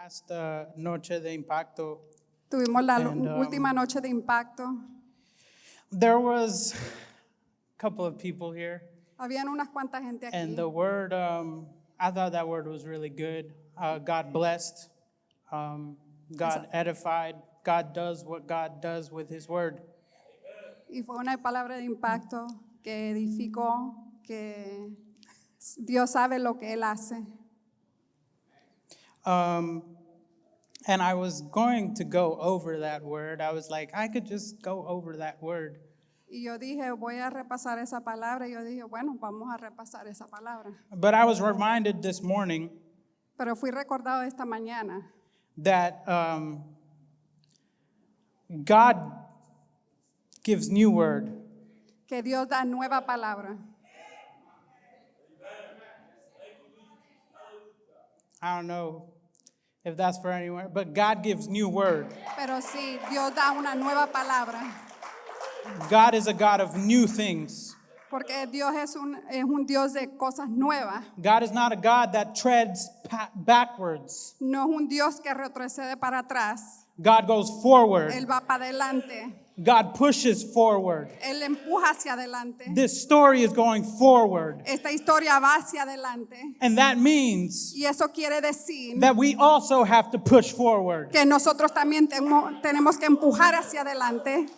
last noche de impacto, Tuvimos la And, última noche de impacto. there was a couple of people here, Habían unas cuantas gente aquí. and the word, I thought that word was really good. God blessed, God edified, God does what God does with His word. Y fue una palabra de impacto que edificó, que Dios sabe lo que Él hace. And I was going to go over that word. I was like, I could just go over that word. Y yo dije, voy a repasar esa palabra. Y yo dije, bueno, vamos a repasar esa palabra. But I was reminded this morning Pero fui recordado esta mañana that God gives new word. que Dios da nueva palabra. I don't know if that's for anyone, but God gives new word. Pero sí, Dios da una nueva palabra. God is a God of new things. Porque Dios es un Dios de cosas nuevas. God is not a God that treads backwards. No es un Dios que retrocede para atrás. God goes forward. Él va para adelante. God pushes forward. Él empuja hacia adelante. This story is going forward. Esta historia va hacia adelante. And that means Y eso quiere decir that we also have to push forward. que nosotros también tenemos que empujar hacia adelante.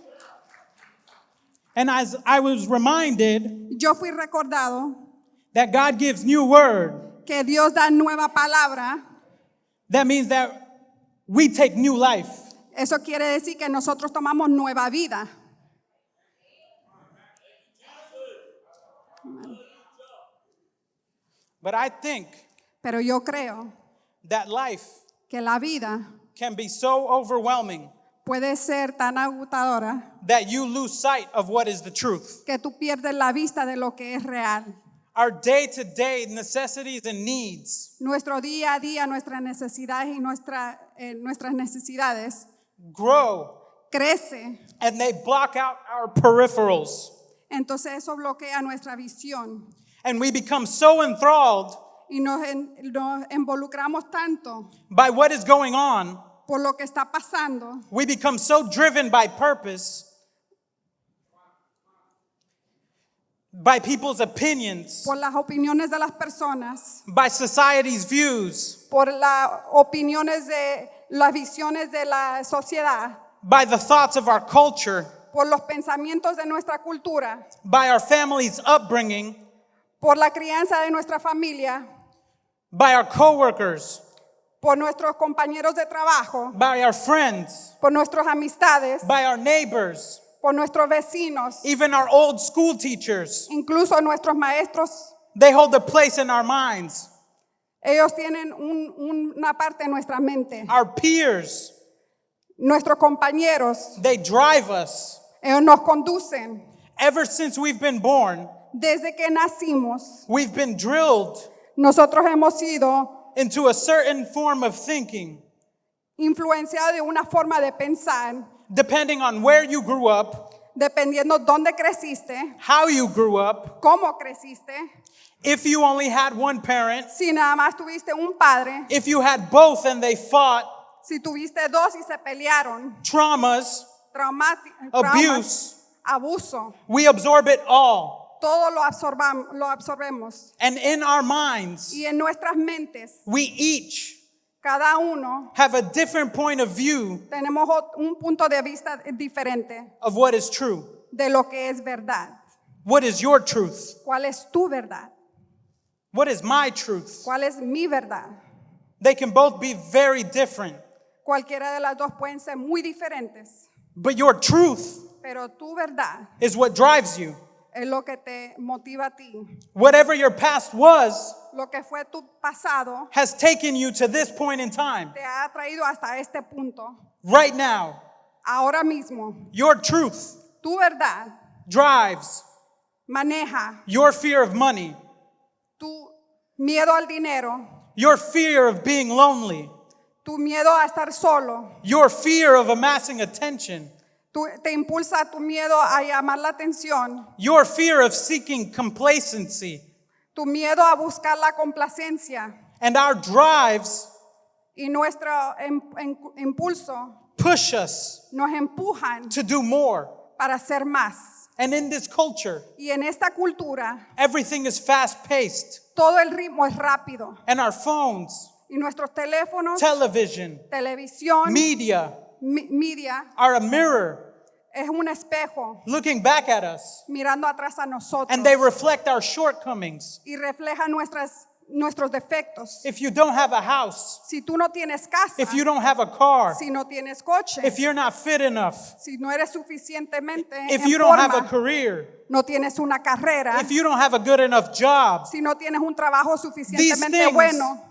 And as I was reminded Yo fui recordado that God gives new word, que Dios da nueva palabra. that means that we take new life. Eso quiere decir que nosotros tomamos nueva vida. But I think Pero yo creo that life que la vida can be so overwhelming puede ser tan agotadora that you lose sight of what is the truth. que tú pierdes la vista de lo que es real. Our day-to-day necessities and needs Nuestro día a día, nuestras necesidades y nuestras necesidades grow, crece. and they block out our peripherals. Entonces eso bloquea nuestra visión And we become so enthralled y nos involucramos tanto by what is going on. por lo que está pasando. We become so driven by purpose, by people's opinions, Por las opiniones de las personas, by society's views, por las opiniones de las visiones de la sociedad, by the thoughts of our culture, por los pensamientos de nuestra cultura, by our family's upbringing, por la crianza de nuestra familia, by our coworkers, por nuestros compañeros de trabajo, by our friends, por nuestras amistades, by our neighbors, por nuestros vecinos, even our old school teachers. incluso nuestros maestros. They hold a place in our minds. Ellos tienen una parte en nuestra mente. Our peers, Nuestros compañeros, they drive us. ellos nos conducen. Ever since we've been born, Desde que nacimos, we've been drilled nosotros hemos sido into a certain form of thinking, influenciados de una forma de pensar, depending on where you grew up, dependiendo dónde creciste, how you grew up, cómo creciste, if you only had one parent, si nada más tuviste un padre, if you had both and they fought, si tuviste dos y se pelearon, traumas, traumas, abuse, abuso, we absorb it all. todo lo absorbemos. And in our minds, Y en nuestras mentes, we each cada uno have a different point of view tenemos un punto de vista diferente of what is true. de lo que es verdad. What is your truth? ¿Cuál es tu verdad? What is my truth? ¿Cuál es mi verdad? They can both be very different, Cualquiera de las dos pueden ser muy diferentes, but your truth pero tu verdad is what drives you. es lo que te motiva a ti. Whatever your past was Lo que fue tu pasado has taken you to this point in time. te ha traído hasta este punto. Right now, Ahora mismo, your truth tu verdad drives maneja your fear of money, tu miedo al dinero, your fear of being lonely, tu miedo a estar solo, your fear of amassing attention, te impulsa tu miedo a llamar la atención, your fear of seeking complacency, tu miedo a buscar la complacencia and our drives y nuestro impulso push us nos empujan to do more. para hacer más. And in this culture, Y en esta cultura, everything is fast-paced. todo el ritmo es rápido. And our phones, Y nuestros teléfonos, television, televisión, media media, are a mirror es un espejo looking back at us. mirando atrás a nosotros. And they reflect our shortcomings. Y refleja nuestros defectos. If you don't have a house, Si tú no tienes casa, if you don't have a car, si no tienes coche, if you're not fit enough, si no eres suficientemente if en you don't have a forma, career, no tienes una carrera, if you don't have a good enough job, si no tienes un trabajo suficientemente things bueno,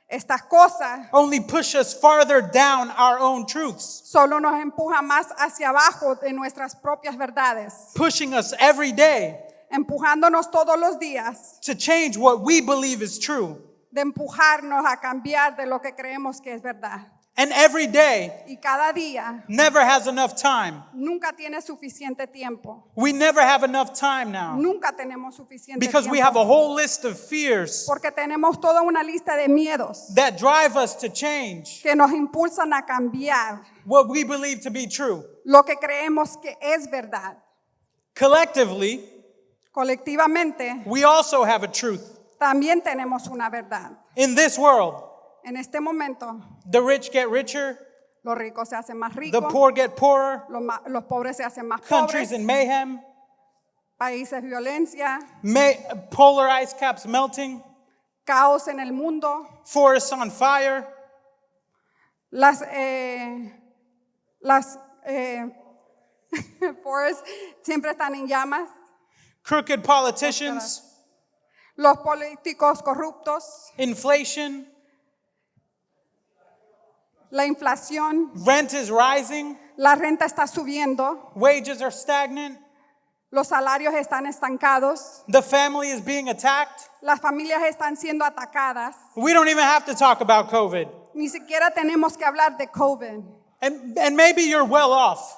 estas cosas only push us farther down our own truths, solo nos empujan más hacia abajo de nuestras propias verdades, pushing us every day empujándonos todos los días, to change what we believe is true. de empujarnos a cambiar de lo que creemos que es verdad. And every day Y cada día never has enough time. nunca tiene suficiente tiempo. We never have enough time now Nunca tenemos suficiente because we tiempo. have a whole list of fears Porque tenemos toda una lista de miedos that drive us to change que nos impulsan a cambiar what we believe to be true. lo que creemos que es verdad. Collectively, Colectivamente, we also have a truth. también tenemos una verdad. In this world, En este momento, the rich get richer, los ricos se hacen más the ricos, poor get poorer, los pobres se hacen más countries pobres, in mayhem, países violencia, polar ice caps melting, caos en el mundo, forests on fire, las forests siempre están en llamas, crooked politicians, los políticos corruptos, inflation, la inflación, rent is rising, la renta está subiendo, wages are stagnant, los salarios están estancados, the family is being attacked. las familias están siendo atacadas. We don't even have to talk about COVID. Ni siquiera tenemos que hablar de COVID. And maybe you're well off.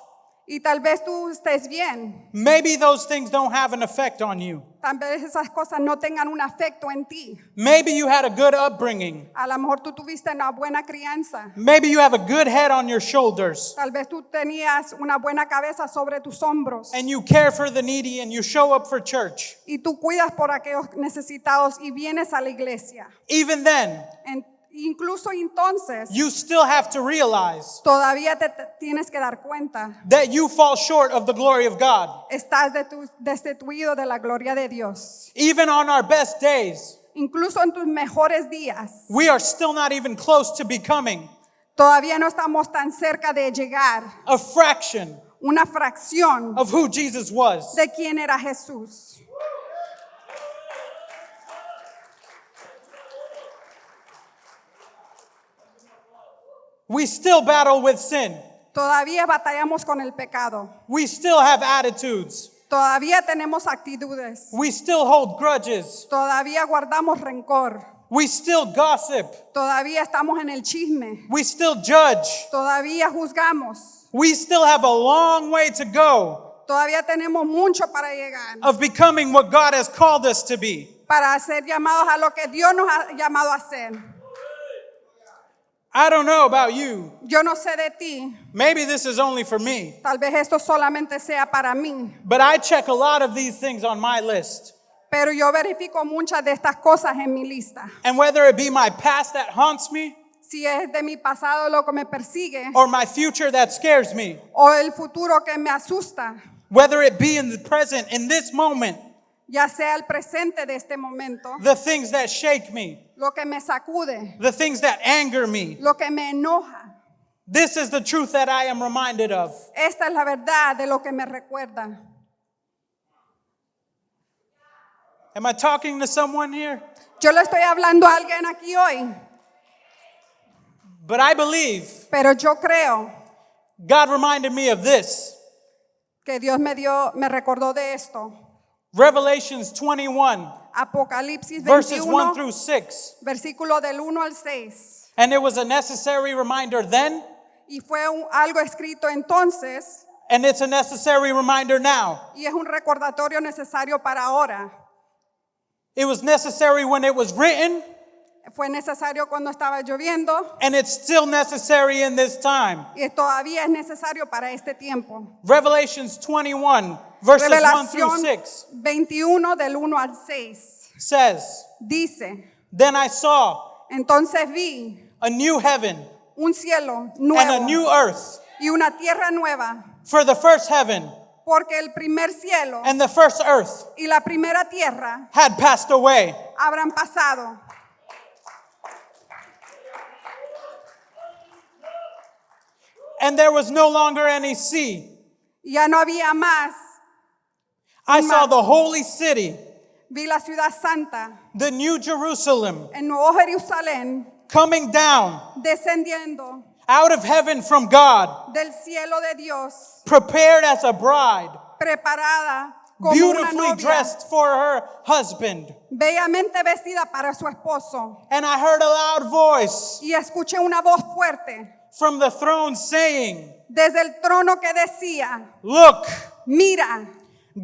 Y tal vez tú estés bien. Maybe those things don't have an effect on you. Tal vez esas cosas no tengan un efecto en ti. Maybe you had a good upbringing. A lo mejor tú tuviste una buena crianza. Maybe you have a good head on your shoulders. Tal vez tú tenías una buena cabeza sobre tus hombros. And you care for the needy and you show up for church. Y tú cuidas por aquellos necesitados y vienes a la iglesia. Even then, Incluso entonces, you still have to realize todavía te tienes que dar cuenta. that you fall short of the glory of God. Estás destituido de la gloria de Dios. Even on our best days, Incluso en tus mejores días, we are still not even close to becoming todavía no estamos tan cerca de llegar a fraction una fracción of who Jesus was. de quién era Jesús. We still battle with sin. Todavía batallamos con el pecado. We still have attitudes. Todavía tenemos actitudes. We still hold grudges. Todavía guardamos rencor. We still gossip. Todavía estamos en el chisme. We still judge. Todavía juzgamos. We still have a long way to go Todavía tenemos mucho para llegar. of becoming what God has called us to be. Para ser llamados a lo que Dios nos ha llamado a ser. I don't know about you. Yo no sé de ti. Maybe this is only for me. Tal vez esto solamente sea para mí. But I check a lot of these things on my list. Pero yo verifico muchas de estas cosas en mi lista. And whether it be my past that haunts me Si es de mi pasado lo que me persigue or my future that scares me, o el futuro que me asusta, whether it be in the present, in this moment, ya sea el presente de este momento, the things that shake me, lo que me sacude, the things that anger me, lo que me enoja. this is the truth that I am reminded of. Esta es la verdad de lo que me recuerda. Am I talking to someone here? Yo le estoy hablando a alguien aquí hoy, But I believe pero yo creo God reminded me of this. que Dios me recordó de esto. Revelations 21, Apocalipsis verses 1 21, through 6. versículo del 1 al 6. And it was a necessary reminder then, Y fue algo escrito entonces, and it's a necessary reminder now. y es un recordatorio necesario para ahora. It was necessary when it was written, Fue necesario cuando estaba lloviendo and it's still necessary in this time. y todavía es necesario para este tiempo. Revelations 21, verses 1 through Revelación 6 21 del 1 al 6 says, dice, Then I saw entonces vi a new heaven un cielo and a nuevo new earth, y una tierra nueva, for the first heaven porque el primer cielo and the first earth y la primera tierra had passed away, habrán pasado. and there was no longer any sea. Ya no había más. I saw the holy city, Vi la ciudad santa, the new Jerusalem, el nuevo Jerusalén, coming down descendiendo out of heaven from God, del cielo de Dios, prepared as a bride, preparada como una beautifully novia, dressed for her husband. bellamente vestida para su esposo. And I heard a loud voice Y escuché una voz fuerte from the throne saying, desde el trono que decía, Look, mira,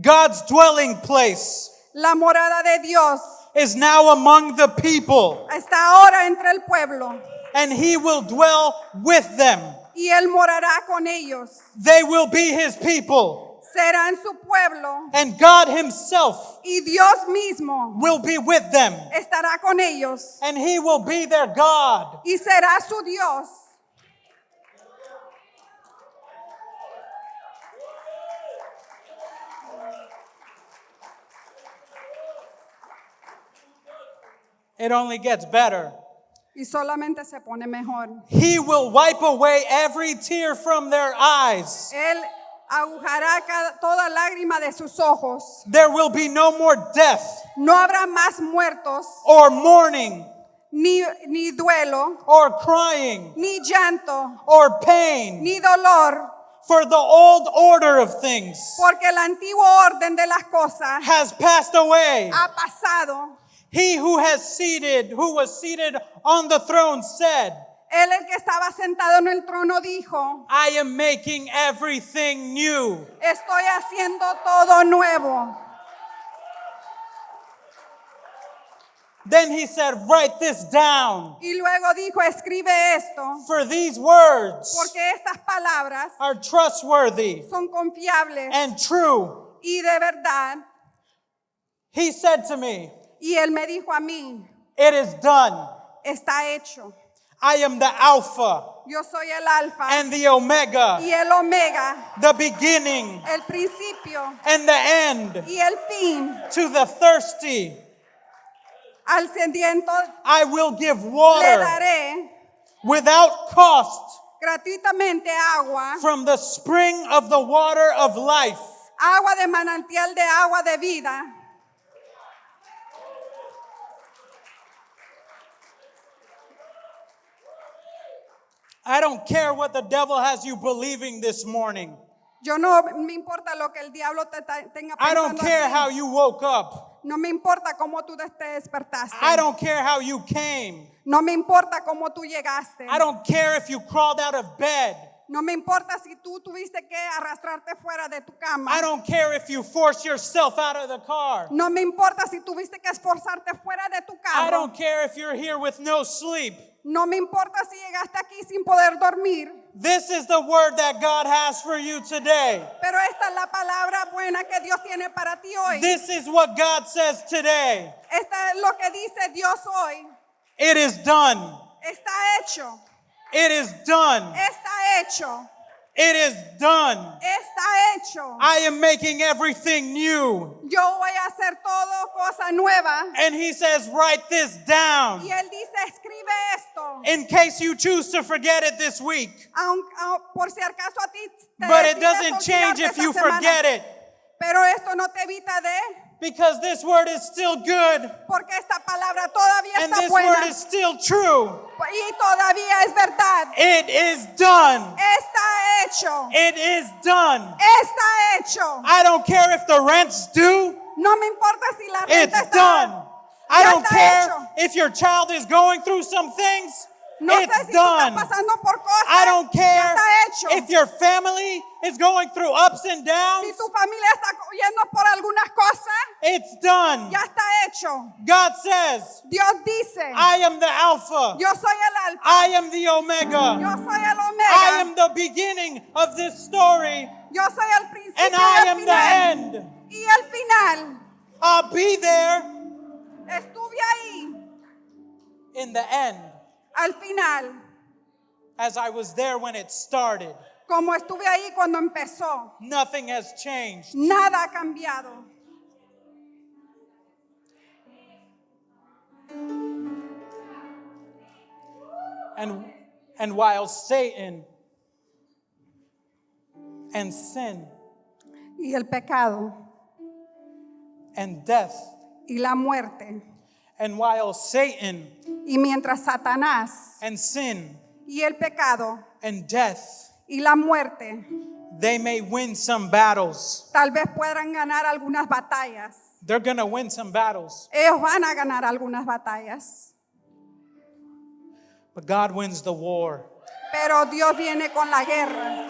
God's dwelling place la morada de Dios is now among the people, está ahora entre el pueblo and he will dwell with them. y él morará con ellos. They will be his people, Serán su pueblo and God himself y Dios mismo will be with them, estará con ellos and he will be their God. y será su Dios. It only gets better. Y solamente se pone mejor. He will wipe away every tear from their eyes. Él agujará toda lágrima de sus ojos. There will be no more death No habrá más muertos, or mourning ni duelo, or crying ni llanto, or pain, ni dolor, for the old order of things porque el antiguo orden de las cosas has passed away. ha pasado. He who was seated on the throne said, Él, el que estaba sentado en el trono, dijo, I am making everything new. estoy haciendo todo nuevo. Then he said, write this down, Y luego dijo, escribe esto, for these words porque estas palabras are trustworthy son confiables and true. y de verdad. He said to me, Y él me dijo a mí, it is done. está hecho. I am the Alpha Yo soy el alfa and the Omega, y el omega, the beginning el principio and the end. y el fin. To the thirsty, Al sediento I will give le water daré without cost gratuitamente agua, from the spring of the water of life. agua de manantial de agua de vida. I don't care what the devil has you believing this morning. Yo no me importa lo que el diablo tenga I don't pensando care a ti. how you woke up. No me importa cómo tú te despertaste. I don't care how you came. No me importa cómo tú llegaste. I don't care if you crawled out of bed. No me importa si tú tuviste que arrastrarte fuera de tu cama. I don't care if you forced yourself out of the car. No me importa si tuviste que esforzarte fuera de tu I carro. don't care if you're here with no sleep. No me importa si llegaste aquí sin poder dormir. This is the word that God has for you today. Pero esta es la palabra buena que Dios tiene para ti hoy. This is what God says today. Esta es lo que dice Dios hoy. It is done. Está hecho. It is done. Está hecho. It is done. Está hecho. I am making everything new. Yo voy a hacer todo cosa nueva. And he says, write this down Y él dice, escribe esto. in case you choose to forget it this week. Por si acaso a ti te But it decides doesn't olvidarte change if esta you semana. forget it, Pero esto no te evita de, because this word is still good porque esta palabra todavía and está this buena word is still true. y todavía es verdad. It is done. Está hecho. It is done. Está hecho. I don't care if the rent's due. No me importa si la renta It's está. done. I Ya don't está care hecho. if your child is going through some things. No It's sé si tú done. estás pasando por cosas. I don't Ya care está hecho. if your family is going through ups and Si downs. tu familia está yendo por algunas cosas, It's done. ya está hecho. God says, Dios dice, I am the Alpha. yo soy el alfa, I am the Omega. yo soy el I omega, am the beginning of this story, yo soy el principio and y I el am the final. end. Y el final, I'll be there estuve ahí in the end, al final, as I was there when it started. como estuve ahí cuando empezó. Nothing has changed. Nada ha cambiado. And while Satan and sin Y el pecado and death, y la muerte. and while Satan Y mientras Satanás and sin y el pecado and death, y la muerte they may win some battles. tal vez puedan ganar algunas batallas. They're going to win some battles. Ellos van a ganar algunas batallas. But God wins the war. Pero Dios viene con la guerra.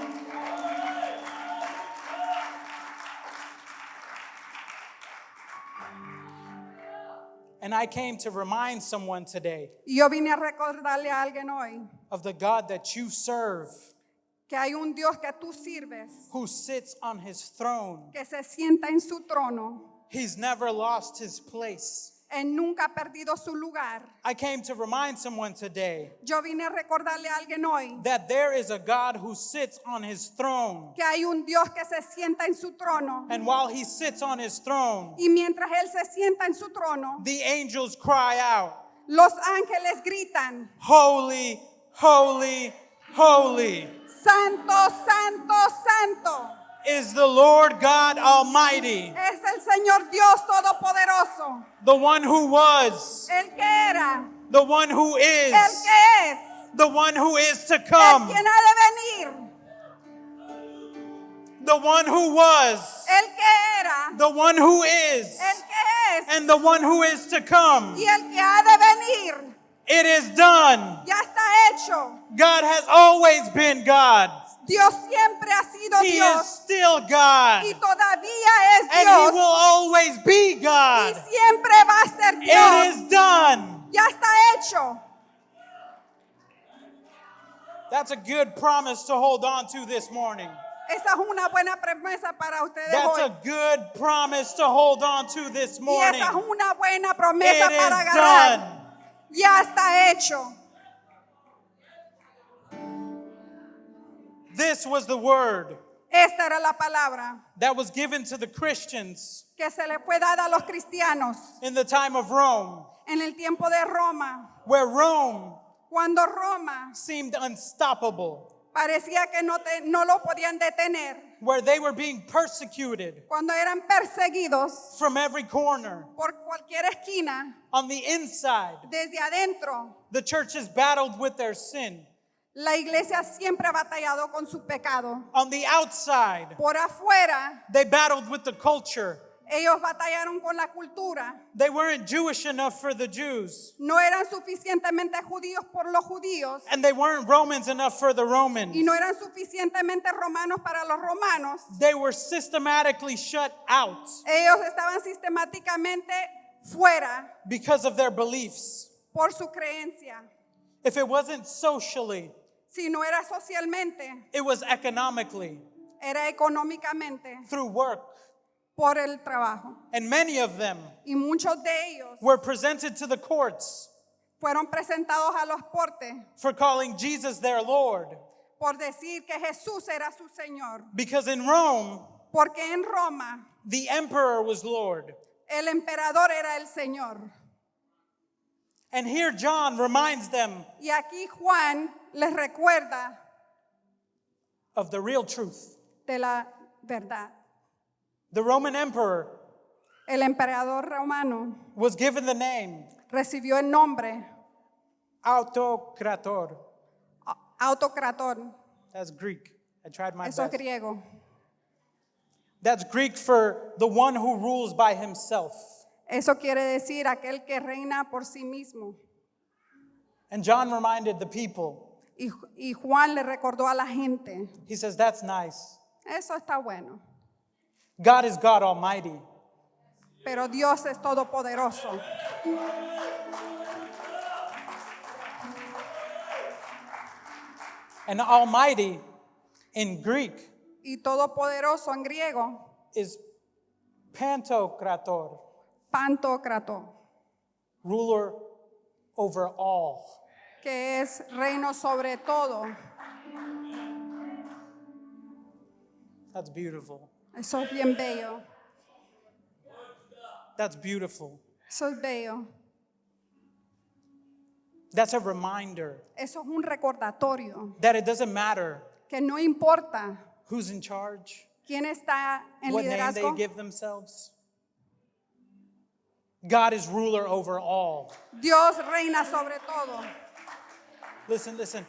And I came to remind someone today Y yo vine a recordarle a alguien hoy of the God that you serve, que hay un Dios que tú sirves, who sits on his throne. que se sienta en su trono. He's never lost his place. Él nunca ha perdido su lugar. I came to remind someone today Yo vine a recordarle a alguien hoy that there is a God who sits on his throne. que hay un Dios que se sienta en su trono. And while he sits on his throne, Y mientras Él se sienta en su trono, the angels cry out, los ángeles gritan, Holy, holy, holy Santo, Santo, Santo. is the Lord God Almighty, Es el Señor Dios Todopoderoso. the one who was, El que era, the one who el is, que es, the one who is to el come, quien ha de venir, the one who was, el que era, the one who is, el que es and the one who is to come. y el que ha de venir. It is done. Ya está hecho. God has always been God. Dios siempre ha sido He is Dios still God. y todavía es And He Dios will always be y God. siempre va a ser It Dios. is done. Ya está hecho. That's a good promise to hold on to this morning. Esa es una buena promesa para ustedes That's hoy. a good promise to hold on to this Y morning. esa es una buena promesa It para is agarrar. done. Ya está hecho. This was the word Esta era la palabra that was given to the Christians que se le fue dada a los cristianos in the time of Rome, en el tiempo de Roma. where Rome Cuando Roma seemed unstoppable, parecía que no lo podían detener. where they were being persecuted Cuando eran perseguidos from every corner. por cualquier esquina, On the inside, desde adentro, the churches battled with their sin. la iglesia siempre ha batallado con su pecado. On the outside, Por afuera, they battled with the culture. ellos batallaron con la cultura. They weren't Jewish enough for the Jews, No eran suficientemente judíos por los judíos and they weren't Romans enough for the Romans. y no eran suficientemente romanos para los romanos. They were systematically shut out Ellos estaban sistemáticamente fuera because of their beliefs. por su creencia. If it wasn't socially, Si no era socialmente, it was economically, era económicamente through work. por el trabajo. And many of them Y muchos de ellos were presented to the courts fueron presentados a los portes for calling Jesus their Lord. por decir que Jesús era su Señor. Because in Rome, Porque en Roma the emperor was Lord. el emperador era el Señor. And here John reminds them Y aquí Juan les recuerda of the real truth. de la verdad. The Roman emperor El emperador romano was given the name recibió el nombre Autokrator. autocrator. That's Greek. I tried my Eso es best. griego. That's Greek for the one who rules by himself. Eso quiere decir aquel que reina por sí mismo. And John reminded the people, Y Juan le recordó a la gente, he says, that's nice. eso está bueno, God is God Almighty. pero Dios es todopoderoso. And Almighty in Greek Y todopoderoso en griego, is Pantokrator, pantocrato, ruler over all. que es reino sobre todo. That's beautiful. Eso es bien bello. That's beautiful. Eso es bello. That's a reminder Eso es un recordatorio that it doesn't matter que no importa who's in charge, quién está en what name they liderazgo. give themselves. God is ruler over all. Dios reina sobre todo. Listen, listen.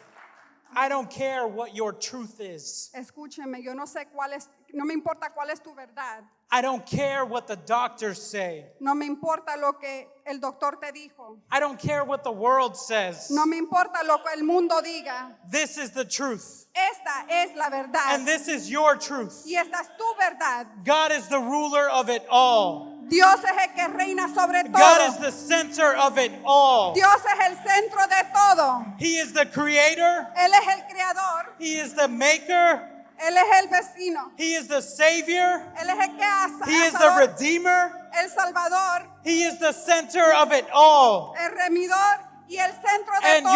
I don't care what your truth is. Escúcheme, yo no sé cuál es, no me importa cuál es tu verdad. I don't care what the doctors say. No me importa lo que el doctor te dijo. I don't care what the world says. No me importa lo que el mundo diga. This is the truth. Esta es la verdad. And this is your truth. Y esta es tu verdad. God is the ruler of it all. Dios es el que reina sobre God is todo. the center of it all. Dios es el centro de todo. He is the creator. Él es el creador. He is the maker. Él es el vecino. He is the savior. Él es el que hace. He is the redeemer. El salvador, He is the center of it all. el remidor y el centro de And todo.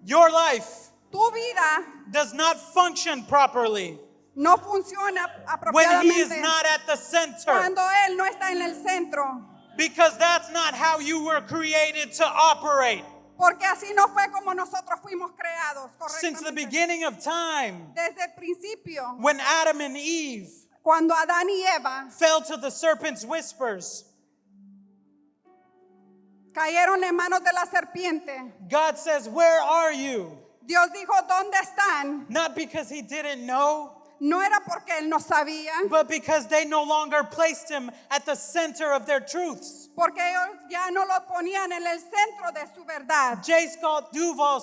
your life Tu vida does not function properly no funciona when He is apropiadamente not at the center. cuando Él no está en el centro. Because that's not how you were created to operate. Porque así no fue como nosotros fuimos creados Since the correctamente. beginning of time, Desde el principio, when Adam and Eve cuando Adán y Eva fell to the serpent's whispers, cayeron en manos de la serpiente, God says, "Where are you?" Dios dijo, ¿dónde están? Not because He didn't know, No era porque Él no sabía, but because they no longer placed Him at the center of their truths. porque ellos ya no lo ponían en el centro de su verdad. J. Scott Duvall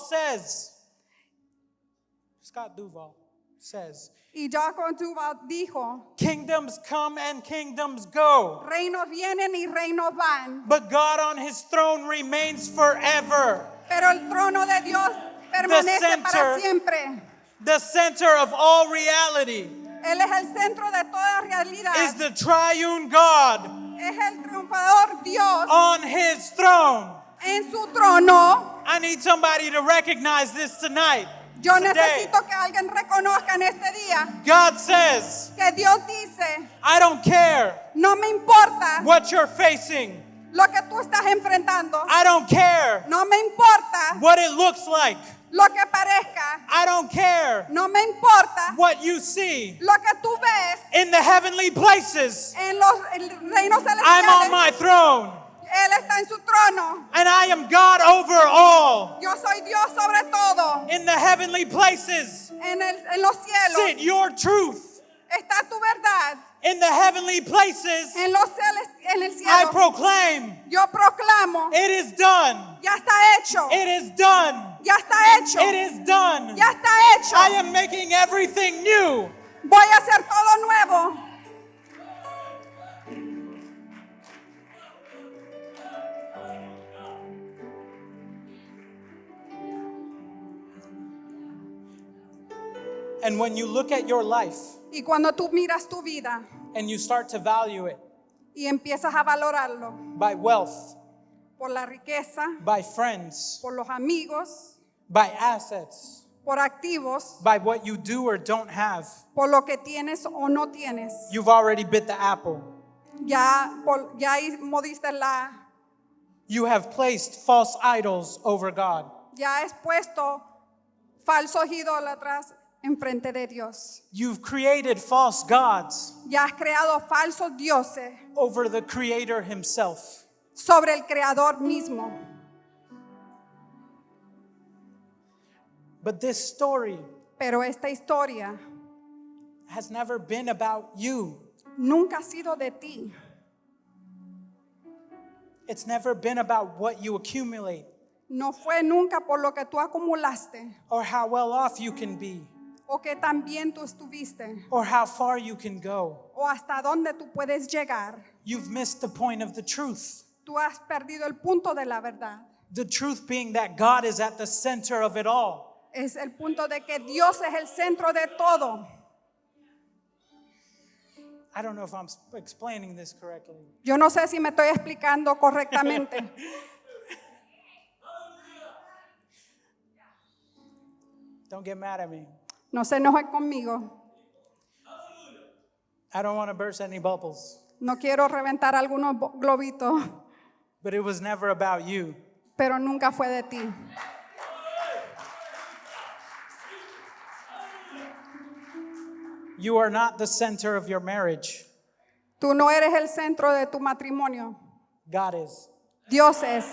says, Y Jacob Duval dijo, kingdoms come and kingdoms go, reinos vienen y reinos van, but God on His throne remains forever. pero el trono de Dios permanece para center. siempre. The center of all reality Él es el centro de toda realidad. is the triune God Es el triunfador Dios on His throne. en su trono. I need somebody to recognize this tonight. Yo Today. necesito que alguien reconozca en este día God says, que Dios dice, I don't care no me importa what you're facing. lo que tú estás enfrentando. I don't care No me importa what it looks like. lo que parezca. I don't care No me importa what you see lo que tú ves in the heavenly places. en los reinos I'm on celestiales. my throne Él está en su trono. and I am God over all. Yo soy Dios sobre todo. In the heavenly places, En los cielos sit your truth. está tu verdad. In the heavenly places, En el I cielo proclaim, yo proclamo, it is done. ya está hecho. It is done. Ya está hecho. It is done. Ya está hecho. I am making everything new. Voy a hacer todo nuevo. And when you look at your life Y cuando tú miras tu vida and you start to value it y empiezas a valorarlo by wealth, por la riqueza, by friends, por los amigos, by assets, por activos, by what you do or don't have, por lo que tienes o no tienes, you've already bit the apple. ya ahí modiste You have placed false idols over God. ya has puesto falsos idólatras enfrente de Dios. You've created false gods Ya has creado falsos dioses over the Creator Himself. sobre el Creador mismo. But this story Pero esta historia has never been about you. nunca ha sido de ti. It's never been about what you accumulate No fue nunca por lo que tú acumulaste or how well off you can be o que tan bien tú estuviste or how far you can go. o hasta dónde tú puedes llegar. You've missed the point of the truth. Tú has perdido el punto de la verdad. The truth being that God is at the center of it all. Es el punto de que Dios es el centro de todo. I don't know if I'm explaining this correctly. Yo no sé si me estoy explicando correctamente. Don't get mad at me. No se enoje conmigo. I don't want to burst any bubbles. No quiero reventar algunos globitos, But it was never about you. pero nunca fue de ti. You are not the center of your marriage. Tú no eres el centro de tu matrimonio. God is. Dios es.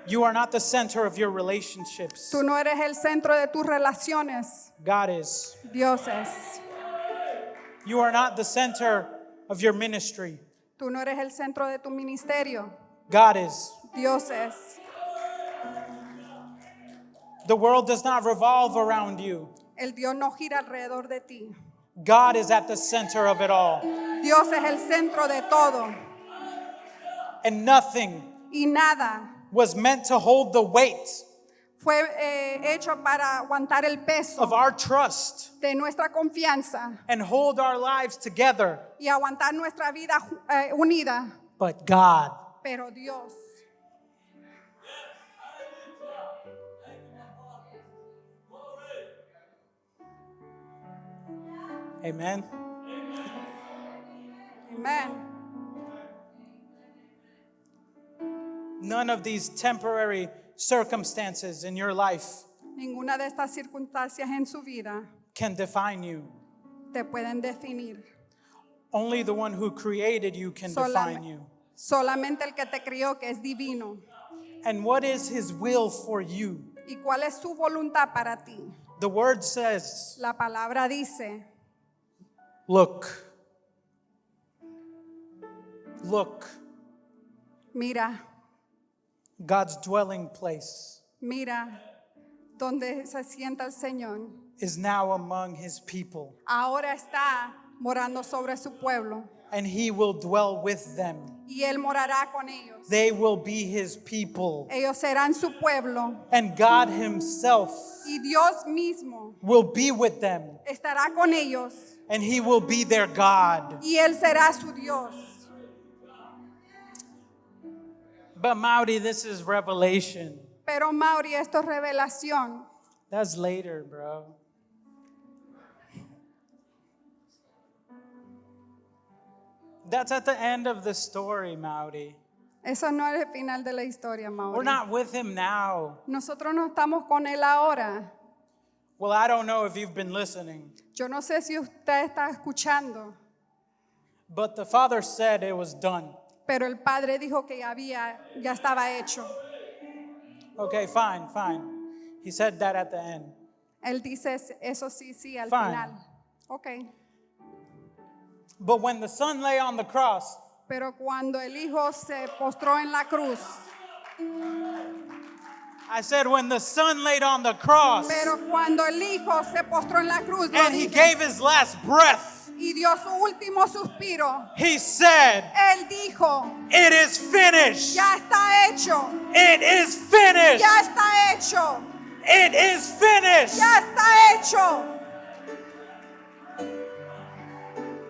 You are not the center of your relationships. Tú no eres el centro de tus relaciones. God is. Dios es. You are not the center of your ministry. Tú no eres el centro de tu ministerio. God is. Dios es. The world does not revolve around you. El Dios no gira alrededor de ti. God is at the center of it all. Dios es el centro de todo. And nothing Y nada was meant to hold the weight fue hecho para aguantar el peso of our trust de nuestra confianza and hold our lives together. y aguantar nuestra vida unida. But God. Pero Dios. Amen. Amén. None of these temporary circumstances in your life Ninguna de estas circunstancias en su vida can define you. te pueden definir. Only the one who created you can define you. Solamente el que te crió, que es divino. And what is his will for you? ¿Y cuál es su voluntad para ti? The word says, La palabra dice, look. Look. mira, God's dwelling place mira, donde se sienta el Señor. is now among his people, Ahora está morando sobre su pueblo and he will dwell with them. y Él morará con ellos. They will be his people, Ellos serán su pueblo and God himself y Dios mismo will be with them, estará con ellos and he will be their God. y Él será su Dios. But Mauri, this is revelation. Pero Mauri, esto es revelación. That's later, bro. That's at the end of the story, Mauri. Eso no es el final de la historia, We're Mauri. not with him now. Nosotros no estamos con Él ahora. Well, I don't know if you've been listening, Yo no sé si usted está escuchando, but the Father said it was done. pero el Padre dijo que ya estaba hecho. Okay, fine. He said that at the end. Él dice eso sí al Fine. final. Ok. But when the Son lay on the cross, Pero cuando el Hijo se postró en la cruz, I said when the Son laid on the cross pero cuando el Hijo se postró en la cruz lo and he dije, gave his last breath, y dio su último suspiro, he said, Él dijo, it is finished. ya está hecho, It is finished. ya está hecho, It is finished. ya está hecho.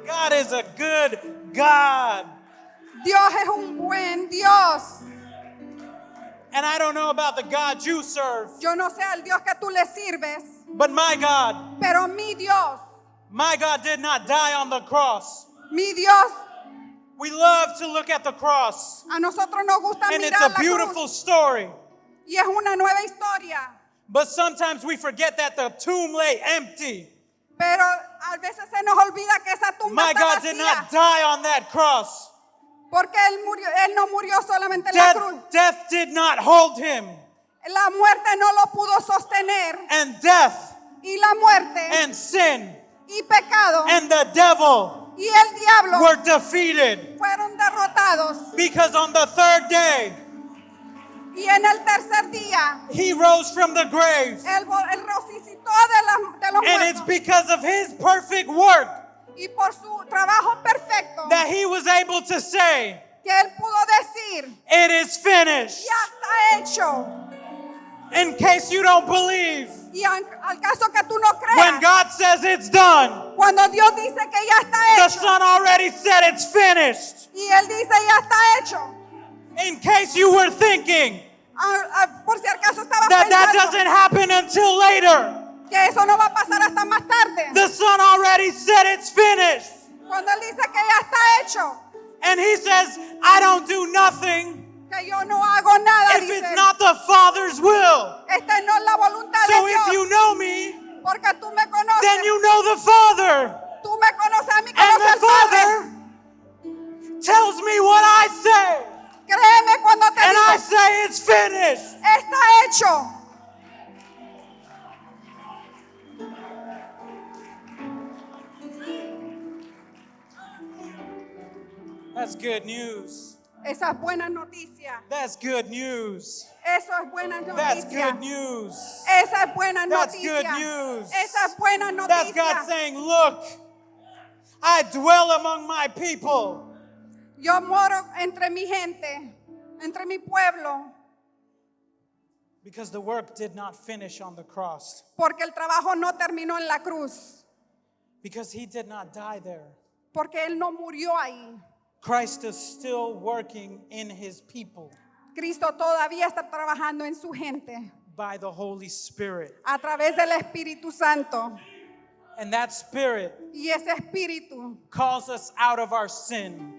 God is a good God. Dios es un buen Dios. And I don't know about the God you serve, Yo no sé al Dios que tú le sirves, but my God did not die on the cross. mi Dios, We love to look at the cross, a nosotros nos gusta and it's mirar a la beautiful cruz story. y es una nueva historia. But sometimes we forget that the tomb lay empty. Pero a veces se nos olvida que esa tumba My está God did vacía, not die on that cross. porque él no murió solamente en la cruz. Death did not hold him. La muerte no lo pudo sostener And death y la muerte and sin y pecado and the devil y el diablo were defeated. fueron derrotados. Because on the third day, Y en el tercer día, he rose from the grave. Él resucitó de los And it's muertos. because of his perfect work Y por su trabajo perfecto, that he was able to say, que Él pudo decir, it is finished. ya está hecho. In case you don't believe, Y al caso que tú no when creas, God says it's done, cuando Dios dice que ya está the hecho, Son already said it's finished. y Él dice ya está hecho, In case you were thinking por si acaso estaba that pensando doesn't happen until later, que eso no va a pasar hasta más tarde, the Son already said it's finished. cuando Él dice que ya está hecho, And he says, I don't do nothing que yo no hago nada, if dice it's Él. not the Father's will. Esta no es la voluntad So de if Dios, you know me, porque tú me conoces, then you know the Father. tú me conoces a mí, And conoces the al Padre. Father tells me what I say. Créeme cuando te And I digo, say it's finished. está hecho. That's good news. Esa es buena noticia. That's good news. Eso es buena That's noticia. good news. Esa es buena That's noticia. good news. Esa es buena That's God noticia. saying, look, I dwell among my people. Yo moro entre mi gente, entre mi pueblo, Because the work did not finish on the cross. porque el trabajo no terminó en la cruz, Because he did not die there. porque Él no murió ahí. Christ is still working in his people Cristo todavía está trabajando en su gente by the Holy Spirit. a través del Espíritu Santo. And that Spirit Y ese Espíritu calls us out of our sin.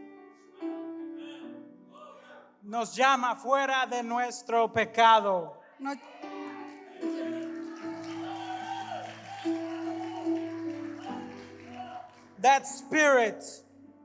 Nos llama fuera de nuestro pecado. nos, That Spirit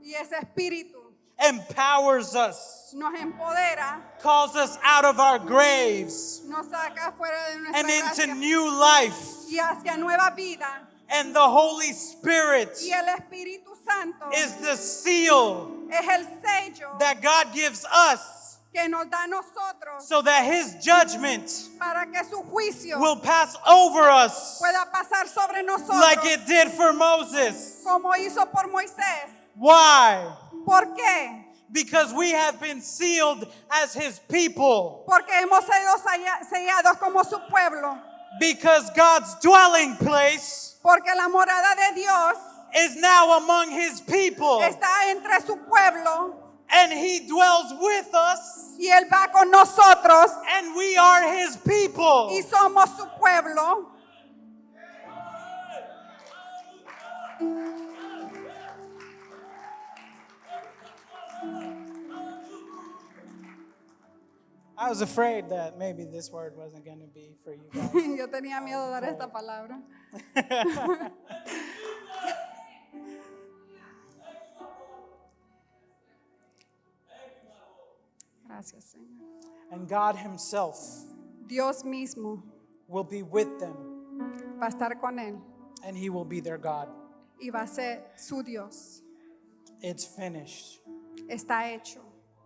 y ese Espíritu empowers us, nos empodera, calls us out of our graves nos saca fuera de nuestra and into gracia new life. y hacia nueva vida. And the Holy Spirit Y el Espíritu Santo is the seal es el sello that God gives us que nos da a nosotros so that his judgment para que su juicio will pass over us pueda pasar sobre nosotros like it did for Moses. como hizo por Moisés. Why? ¿Por qué? Because we have been sealed as his people. Porque hemos sido sellados como su pueblo. Because God's dwelling place Porque la morada de Dios is now among his people. está entre su pueblo And he dwells with us. y Él va con nosotros And we are his people. y somos su pueblo. I was afraid that maybe this word wasn't going to be for you guys. Yo tenía miedo de dar esta palabra. Gracias, Señor. And God himself Dios mismo will be with them. va a estar con él And he will be their God. y va a ser su Dios. It's finished. Está hecho,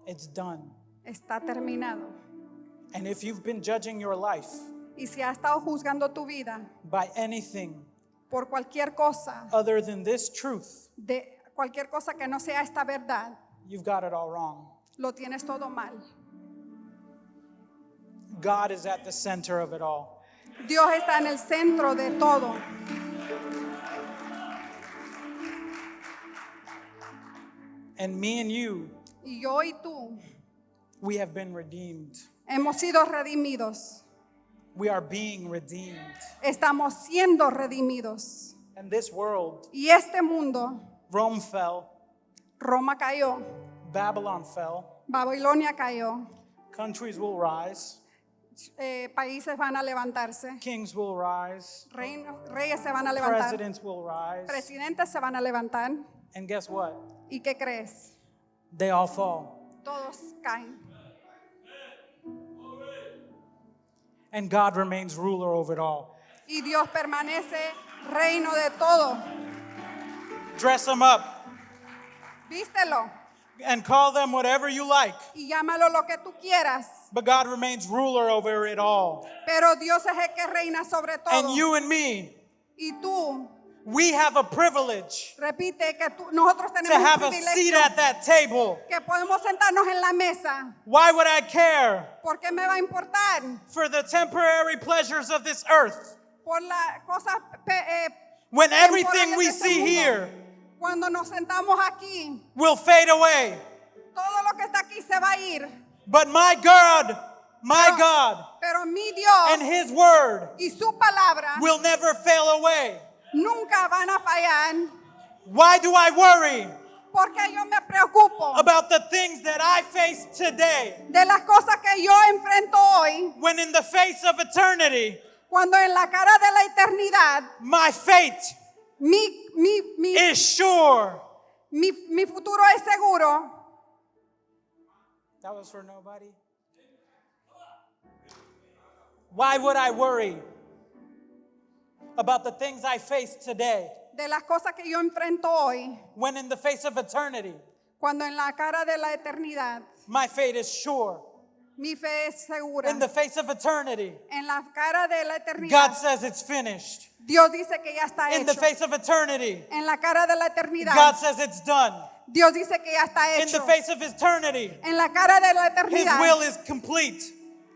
It's done. está terminado. And if you've been judging your life Y si has estado juzgando tu vida by anything por cualquier cosa, other than this truth, de cualquier cosa que no sea esta verdad, you've got it all wrong. lo tienes todo mal. God is at the center of it all. Dios está en el centro de todo. And me and you, Y yo y tú we have been redeemed. hemos sido redimidos. We are being redeemed. Estamos siendo redimidos. And this world, Y este mundo, Rome fell, Roma cayó, Babylon fell, Babilonia cayó, countries will rise, países van a levantarse, kings will rise, reyes se van a levantar, presidents will rise. presidentes se van a levantar. And guess what? ¿Y qué crees? They all fall. Todos caen. And God remains ruler over it all. Y Dios permanece reino de todo. dress them up, vístelo and call them whatever you like. y llámalo lo que tú quieras. But God remains ruler over it all. Pero Dios es el que reina sobre todo. And you and me, Y tú, we have a privilege repite que nosotros to tenemos un have a seat privilegio at that table. que podemos sentarnos en la mesa. Why would I care ¿Por qué me va a importar? for the temporary pleasures of this earth Por las cosas when everything temporales we de este see mundo. here Cuando nos sentamos aquí, will fade away? todo lo que está aquí se va a ir. But my God, Pero mi Dios and His word y su palabra will never fail away. nunca van a fallar. Why do I worry Porque yo me preocupo about the things that I face today de las cosas que yo enfrento hoy, when in the face of eternity, cuando en la cara de la eternidad my fate mi is sure? futuro es seguro? That was for nobody. Why would I worry about the things I face today De las cosas que yo enfrento hoy, when in the face of eternity, cuando en la cara de la eternidad my fate is sure? mi fe es segura. In the face of eternity, En la cara de la eternidad, God says it's finished. Dios dice que ya está In the hecho. face of eternity, En la cara de la eternidad, God says it's done. Dios dice que ya está In the hecho. face of eternity, En la cara de la His eternidad, will is complete.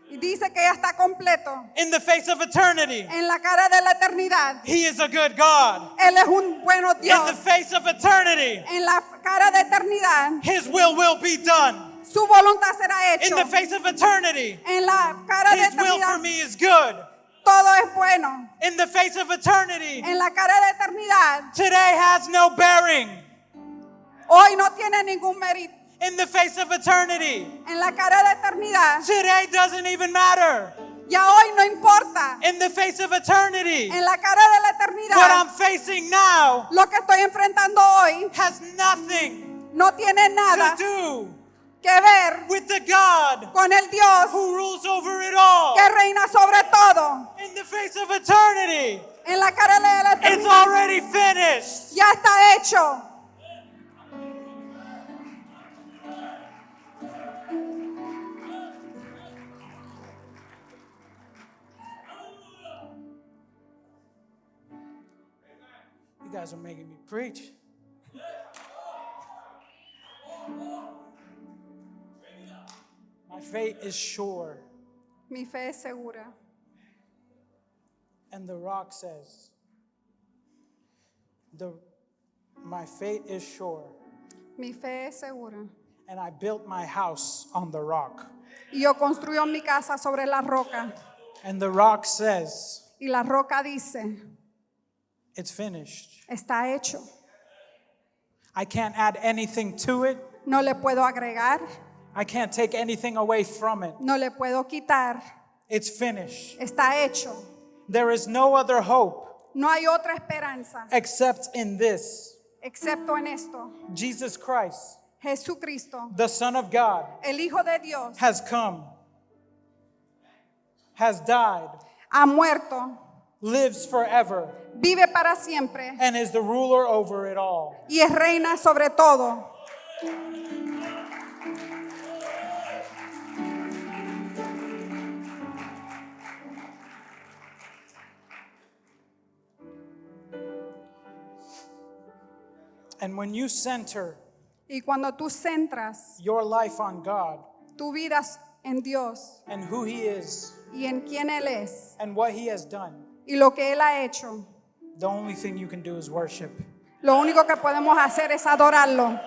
y dice que ya está completo. In the face of eternity, En la cara de la eternidad, He is a good God. Él es un bueno In Dios. the face of eternity, En la cara de eternidad, His will be done. su voluntad será In hecho. the face of eternity, En la cara de His will for eternidad, me is good. todo es bueno. In the face of eternity, En la cara de eternidad, today has no bearing. hoy no tiene ningún mérito. In the face of eternity, En la cara de eternidad, today doesn't even matter. ya hoy no importa. In the face of eternity, En la cara de la what eternidad, I'm facing now lo que estoy enfrentando hoy has nothing no tiene to nada do que ver with the God con el Dios who rules over it all. que reina sobre todo. In the face of eternity, En la cara de la it's eternidad, already finished. ya está hecho. You guys are making me preach. My fate is sure. Mi fe es segura. And the rock says, my fate is sure. Mi fe es segura. And I built my house on the rock. Y yo construyo mi casa sobre la roca. And the rock says, Y la roca dice, it's finished. está hecho. I can't add anything to it. No le puedo agregar, I can't take anything away from it. no le puedo quitar. It's finished. Está hecho. There is no other hope No hay otra esperanza except in this. excepto en esto. Jesus Christ, Jesucristo, the Son of God, el Hijo de Dios, has come, has died, ha muerto, lives forever, vive para siempre and is the ruler over it all. y es reina sobre todo. And when you center Y cuando tú centras your life on God tu vida en Dios and who He is y en quién Él es and what He has done, y lo que Él ha hecho, the only thing you can do is worship. lo único que podemos hacer es adorarlo.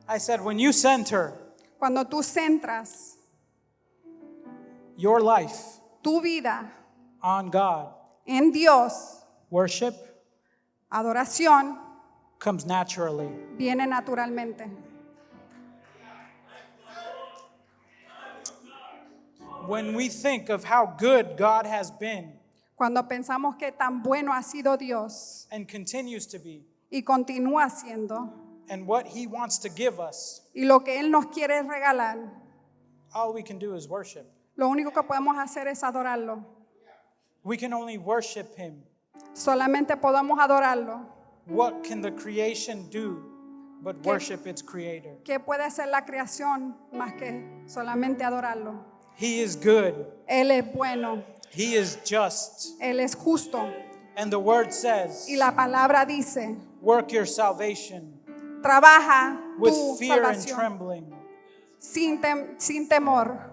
I said, when you center Cuando tú centras your life tu vida on God, en Dios, worship adoración comes naturally. viene naturalmente. When we think of how good God has been Cuando pensamos que tan bueno ha sido Dios and continues to be, y continúa siendo, and what He wants to give us, y lo que Él nos quiere regalar, all we can do is worship. lo único que podemos hacer es adorarlo. We can only worship him. Solamente podemos adorarlo. What can the creation do but worship its creator? ¿Qué puede hacer la creación más que solamente adorarlo? He is good. Él es bueno, He is just. Él es justo. And the word says, Y la palabra dice, work your salvation trabaja with tu fear and salvación trembling. sin temor,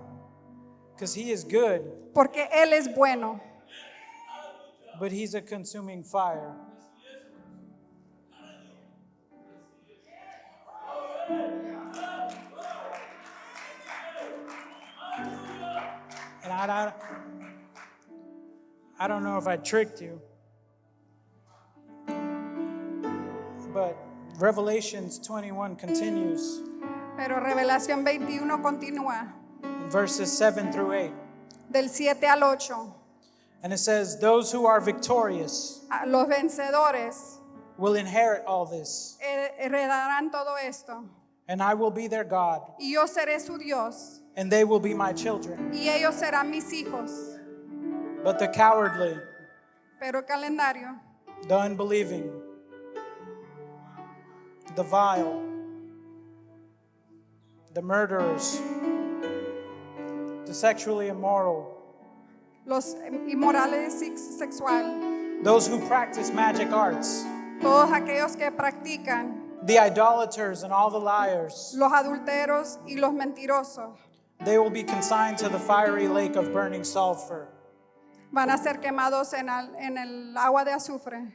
Because he is good, porque Él es bueno. but he's a consuming fire. And I don't know if I tricked you, but Revelations 21 continues Pero Revelación 21 continúa in verses 7 through 8. del 7 al 8. And it says, those who are victorious Los vencedores will inherit all this, heredarán todo esto. and I will be their God, Y yo seré su Dios. and they will be my children. Y ellos serán mis hijos. But the cowardly, Pero el calendario, the unbelieving, the vile, the murderers, the sexually immoral, los inmorales sexual, those who practice magic arts, todos aquellos que practican, the idolaters and all the liars, los adulteros y los mentirosos, they will be consigned to the fiery lake of burning sulfur. van a ser quemados en el agua de azufre.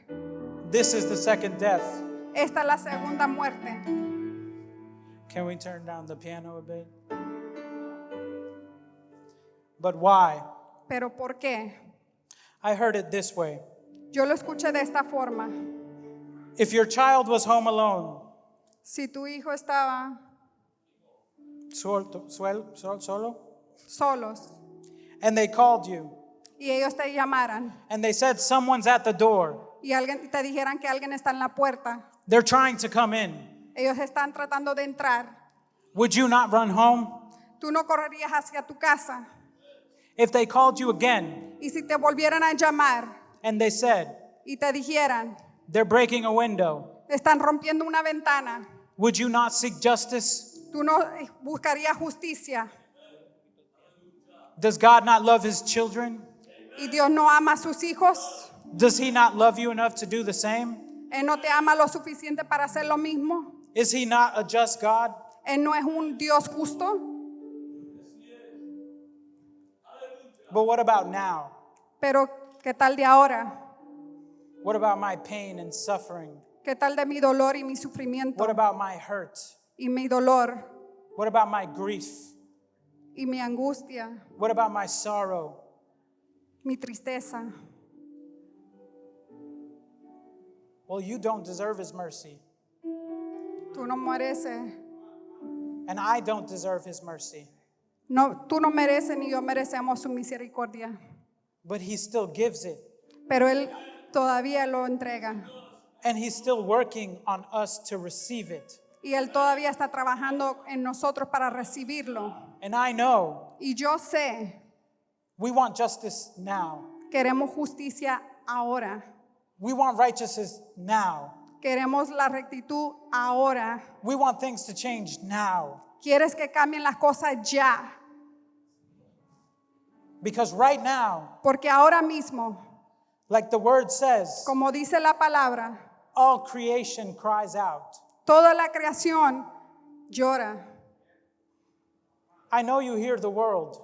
This is the second death. Esta es la segunda muerte. Can we turn down the piano a bit? But why? ¿Pero por qué? I heard it this way. Yo lo escuché de esta forma. If your child was home alone, Si tu hijo estaba solo, solos and they called you, y ellos te llamaran and they said, someone's at the door, y te dijeran que alguien está en la puerta, they're trying to come in, ellos están tratando de entrar, would you not run home? tú no correrías hacia tu casa. If they called you again, Y si te volvieran a llamar and they said, y te dijeran, they're breaking a window, están rompiendo una ventana, would you not seek justice? tú no buscarías justicia. Does God not love his children? Y Dios no ama a sus hijos. Does he not love you enough to do the same? Él no te ama lo suficiente para hacer lo mismo. Is he not a just God? Él no es un Dios justo. But what about now? Pero ¿qué tal de ahora? What about my pain and suffering? ¿Qué tal de mi dolor y mi sufrimiento What about my hurt? y mi dolor What about my grief? y mi angustia, What about my sorrow? mi tristeza? Well, you don't deserve his mercy, Tú no mereces, and I don't deserve his mercy. no, tú no mereces ni yo merecemos su misericordia, But he still gives it, pero Él todavía lo entrega and he's still working on us to receive it. y Él todavía está trabajando en nosotros para recibirlo. And I know Y yo sé, we want justice now. queremos justicia ahora, We want righteousness now. queremos la rectitud ahora. We want things to change now. Quieres que cambien las cosas ya, Because right now, porque ahora mismo, like the word says, como dice la palabra, all creation cries out. toda la creación llora. I know you hear the world.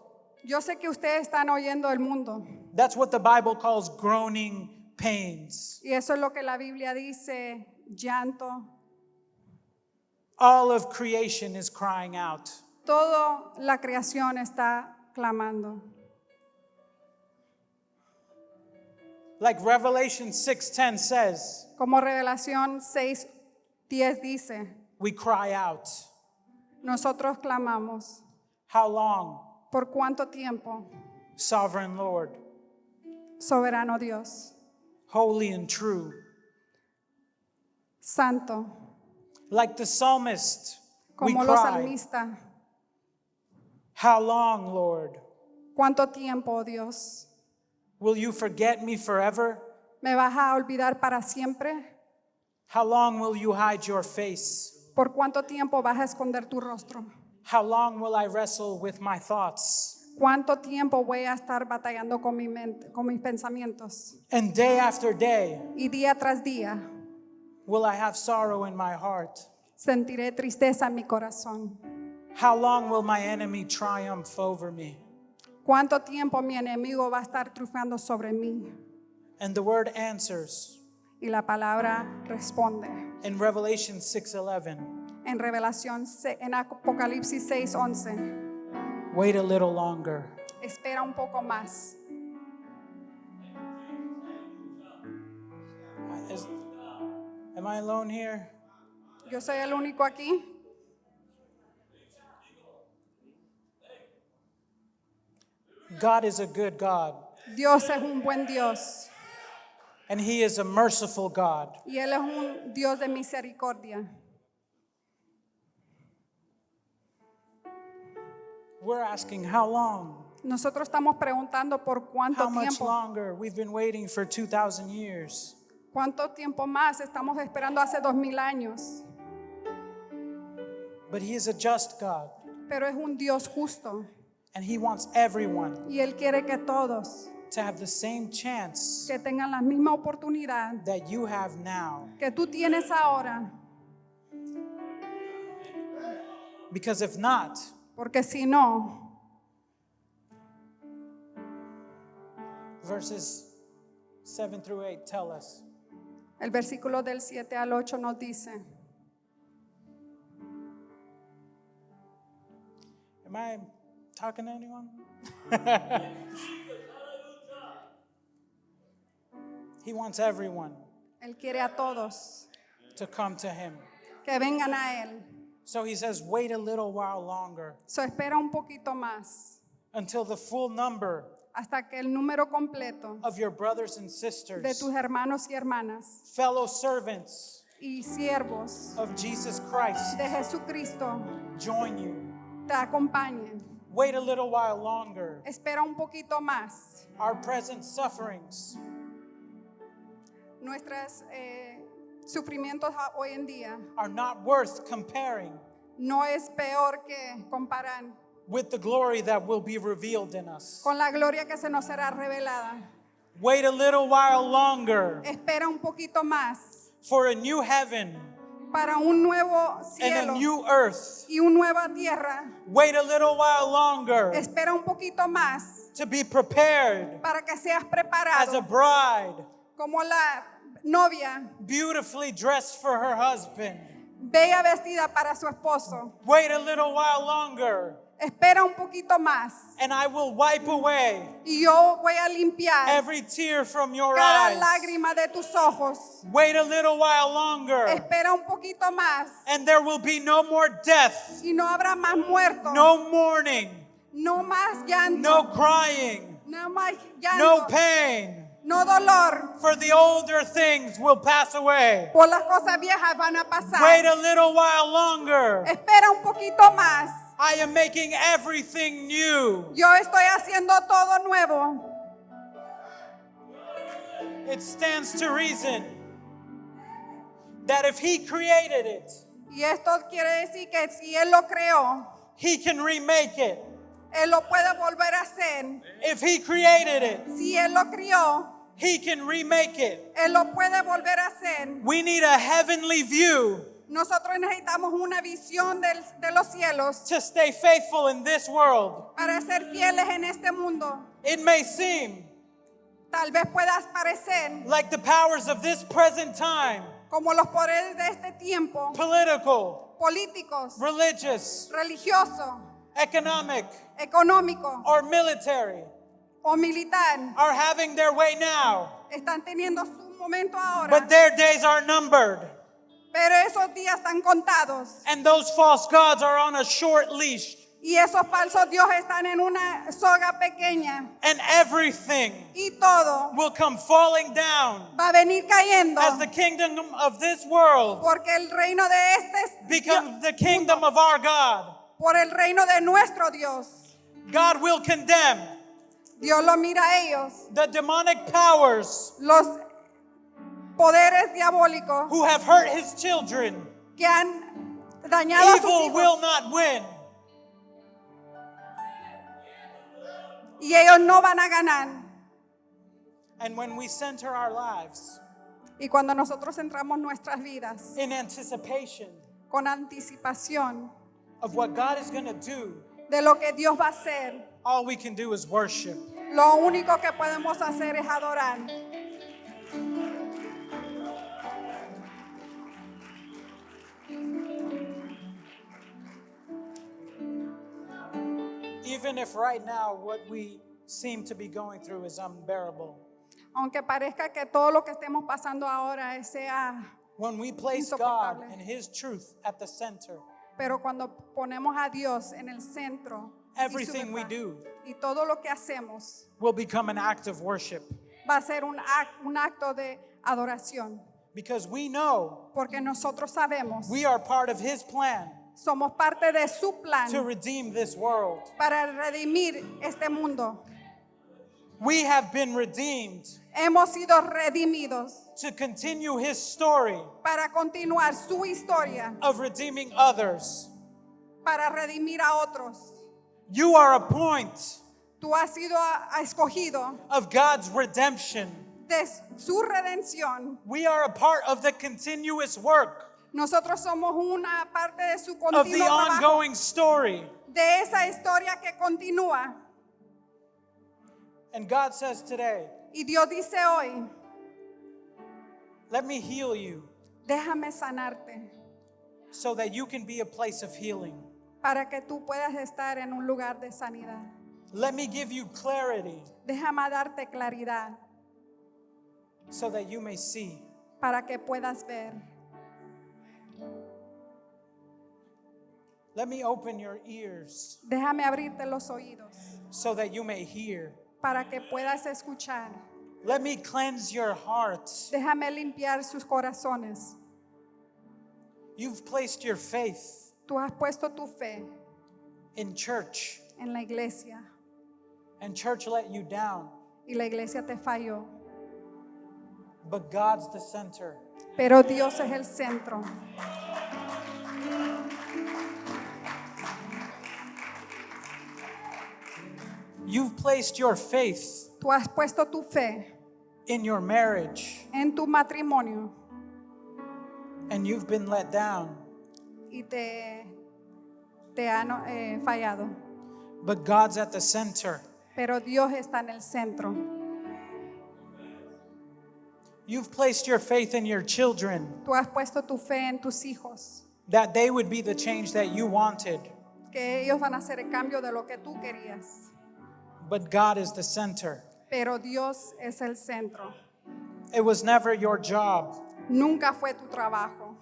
Yo sé que ustedes están oyendo el mundo That's what the Bible calls groaning pains. y eso es lo que la Biblia dice, llanto. All of creation is crying out. Toda la creación está clamando. Like Revelation 6:10 says, Como Revelación 6:10 dice, we cry out. nosotros clamamos. How long, ¿Por cuánto tiempo, sovereign Lord, soberano Dios, holy and true? santo, Like the psalmist, we como los cry. salmistas? How long, Lord? ¿Cuánto tiempo, oh Dios? Will you forget me forever? ¿Me vas a olvidar para siempre? How long will you hide your face? ¿Por cuánto tiempo vas a esconder tu rostro? How long will I wrestle with my thoughts? ¿Cuánto tiempo voy a estar batallando con mi mente, con mis pensamientos? And day after day, Y día tras día will I have sorrow in my heart? sentiré tristeza en mi corazón. How long will my enemy triumph over me? ¿Cuánto tiempo mi enemigo va a estar triunfando sobre mí? And the word answers Y la palabra responde. in Revelation 6:11. En Apocalipsis 6:11. Wait a little longer. Espera un poco más. Am I alone here? Yo soy el único aquí. God is a good God, Dios es un buen Dios. and He is a merciful God. Y Él es un Dios de misericordia. We're asking how long? Nosotros estamos preguntando por cuánto How much tiempo. longer? We've been waiting for 2,000 years. ¿Cuánto tiempo más estamos esperando hace 2000 años? But He is a just God, Pero es un Dios justo. and He wants everyone Y Él quiere que todos to have the same chance que tengan la misma oportunidad that you have now. que tú tienes ahora. Because if not, Porque si no, verses 7 through 8 tell us. el versículo del 7 al 8 nos dice. Am I talking to anyone? He wants everyone Él quiere a todos to come to Him. que vengan a Él. So He says, wait a little while longer So espera un poquito más until the full number hasta que el número completo of your brothers and de sisters, tus hermanos y hermanas fellow servants y siervos of Jesus Christ, de Jesucristo join you. te acompañen. Wait a little while longer. Espera un poquito más. Our present sufferings Nuestros sufrimientos hoy en día are not worth comparing no es peor que comparar with the glory that will be revealed in us. con la gloria que se nos será revelada. Wait a little while longer Espera un poquito más for a new heaven para un nuevo and a cielo new earth. y una nueva tierra. Wait a little while longer Espera un poquito más to be prepared para que seas as a preparado bride, como la novia beautifully dressed for her husband. bella vestida para su esposo. Wait a little while longer, Espera un poquito más and I will wipe away y yo voy a limpiar every tear from your cada eyes. lágrima de tus ojos. Wait a little while longer, Espera un poquito más and there will be no more death, y no habrá más muertos, no mourning, no más llanto, no crying, no más no llanto, pain, no dolor, for the older things will pass away. por las cosas viejas van a pasar. Wait a little while longer. Espera un poquito más. I am making everything new. Yo estoy haciendo todo nuevo. It stands to reason that if He created it, Y esto quiere decir que si Él lo creó, He can remake it. Él lo puede volver a hacer. If He created it, Si Él lo crió, He can remake it. Él lo puede volver a hacer. We need a heavenly view Nosotros necesitamos una visión de los cielos to stay faithful in this world. para ser fieles en este mundo. It may seem Tal vez puedas parecer like the powers of this present time, como los poderes de este tiempo, political, políticos, religious, religioso, economic, económico or military, o militar, are having their way now, están teniendo su momento ahora. but their days are numbered. Pero esos días están contados. And those false gods are on a short leash. Y esos falsos dioses están en una soga pequeña. And everything Y todo will come falling down va a venir cayendo. as the kingdom of this world Porque el reino de becomes the kingdom of our God. por el reino de nuestro Dios. God will condemn Dios lo mira a ellos, the demonic powers los poderes diabólicos who have hurt his children. que han dañado a sus Evil will hijos not win. y ellos no van a ganar. And when we center our lives Y cuando nosotros centramos nuestras vidas in anticipation con anticipación of what God is going to do, de lo que Dios va a hacer, all we can do is worship. lo único que podemos hacer es adorar. Even if right now what we seem to be going through is unbearable. Aunque parezca que todo lo que estemos pasando ahora sea, When we place God Insoportable. and His truth at the center, pero cuando ponemos a Dios en el centro y su everything we verdad, do y todo lo que hacemos will become an act of worship. va a ser un acto de adoración, Because we know porque nosotros sabemos, we are part of His plan somos parte de su plan to redeem this world. para redimir este mundo. We have been redeemed Hemos sido redimidos to continue His story para continuar su historia, of redeeming others. para redimir a otros. You are a point Tú has sido escogido of God's redemption. de su redención. We are a part of the continuous work Nosotros somos una parte de su of continuo the trabajo, ongoing story. de esa historia que continúa. And God says today, Y Dios dice hoy, let me heal you déjame sanarte so that you can be a place of healing. para que tú puedas estar en un lugar de sanidad. Let me give you clarity Déjame darte claridad so that you may see. para que puedas ver. Let me open your ears Déjame abrirte los oídos so that you may hear. para que puedas escuchar. Let me cleanse your heart. Déjame limpiar sus corazones. You've placed your faith Tú has puesto tu fe in church, en la iglesia and church let you down. y la iglesia te falló. But God's the center. Pero Dios es el centro. You've placed your faith Tú has puesto tu fe in your marriage, en tu matrimonio and you've been let down. y te han fallado. But God's at the center. Pero Dios está en el centro. You've placed your faith in your children, Tú has puesto tu fe en tus hijos, that they would be the change that you wanted. que ellos van a hacer el cambio de lo que tú querías. But God is the center. Pero Dios es el centro. It was never your job. Nunca fue tu trabajo.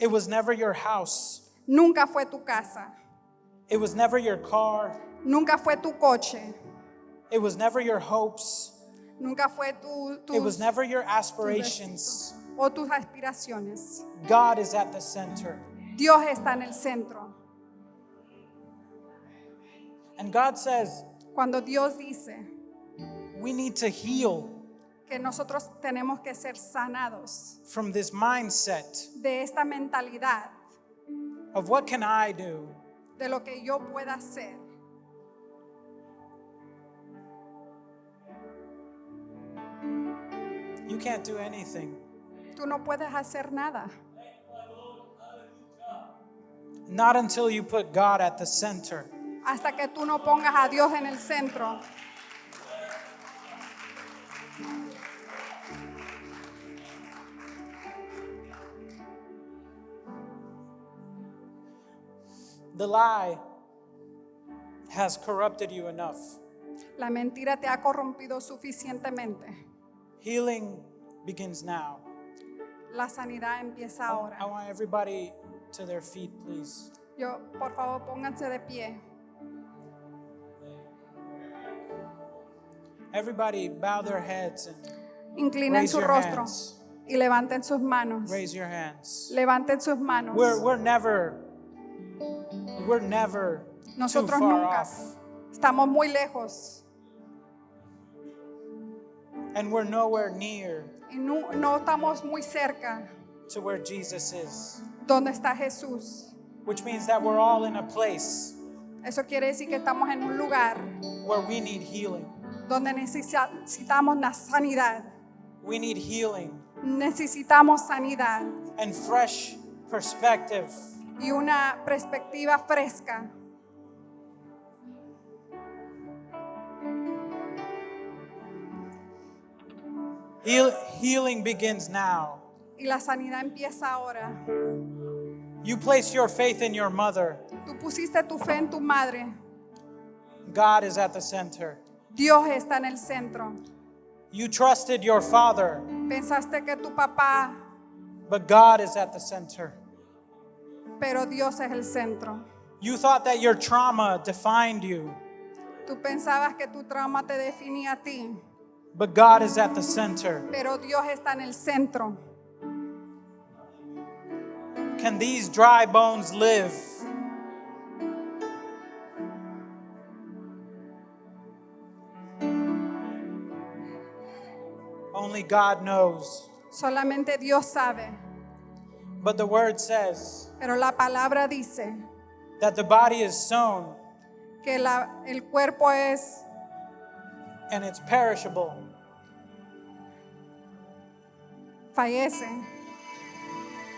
It was never your house. Nunca fue tu casa. It was never your car. Nunca fue tu coche. It was never your hopes. Nunca fue It was tus never your tus aspirations. deseos o tus aspiraciones. God is at the center. Dios está en el centro. And God says, Cuando Dios dice we need to heal que nosotros tenemos que ser sanados from this mindset de esta mentalidad of what can I do? de lo que yo pueda hacer. You can't do anything. Tú no puedes hacer nada Not until you put God at the center. hasta que tú no pongas a Dios en el centro. The lie has corrupted you enough. La mentira te ha corrompido suficientemente. Healing begins now. La sanidad empieza I ahora. want everybody to their feet, please. Por favor, pónganse de pie. Everybody bow their heads and Inclinen raise su your rostro hands. y levanten sus manos. Raise your hands. Levanten sus manos. We're never too Nosotros far nunca off. estamos muy lejos. And we're nowhere near y no estamos muy cerca to where Jesus is. donde está Jesús. Which means that we're all in a place Eso quiere decir que estamos en un lugar where we need healing. donde necesitamos la sanidad. We need healing Necesitamos sanidad and fresh perspective. y una perspectiva fresca. Healing begins now. Y la sanidad empieza ahora. You place your faith in your mother. Tú pusiste tu fe en tu madre. God is at the center. Dios está en el centro. You trusted your father, Pensaste que tu papá, but God is at the center. pero Dios es el centro. You thought that your trauma defined you, Tú pensabas que tu trauma te definía a ti, but God is at the center. pero Dios está en el centro. Can these dry bones live? Only God knows. Solamente Dios sabe. But the word says Pero la palabra dice that the body is sown que el cuerpo es and it's perishable, fallece,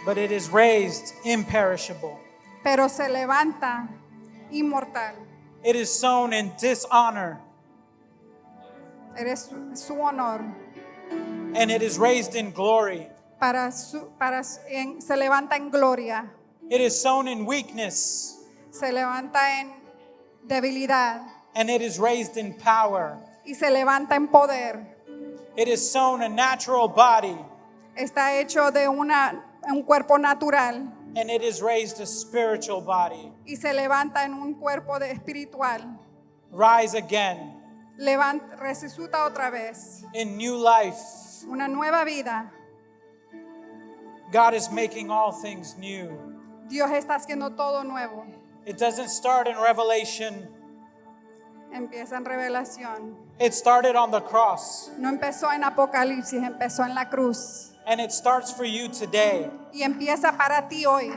but it is raised imperishable. pero se levanta inmortal. It is sown in dishonor, Eres su honor. and it is raised in glory. Se levanta en gloria, It is sown in weakness, se levanta en debilidad and it is raised in power. y se levanta en poder. It is sown a natural body, Está hecho de un cuerpo natural and it is raised a spiritual body. y se levanta en un cuerpo espiritual. Rise again Resucita otra vez, in new life. una nueva vida. God is making all things new. Dios está haciendo todo nuevo. It doesn't start in Revelation. Empieza en revelación. It started on the cross, No empezó en Apocalipsis, empezó en la cruz. and it starts for you today. Y empieza para ti hoy.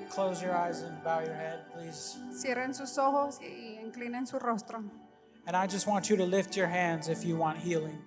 Close your eyes and bow your head, please. Cierren sus ojos y inclinen su rostro. And I just want you to lift your hands if you want healing.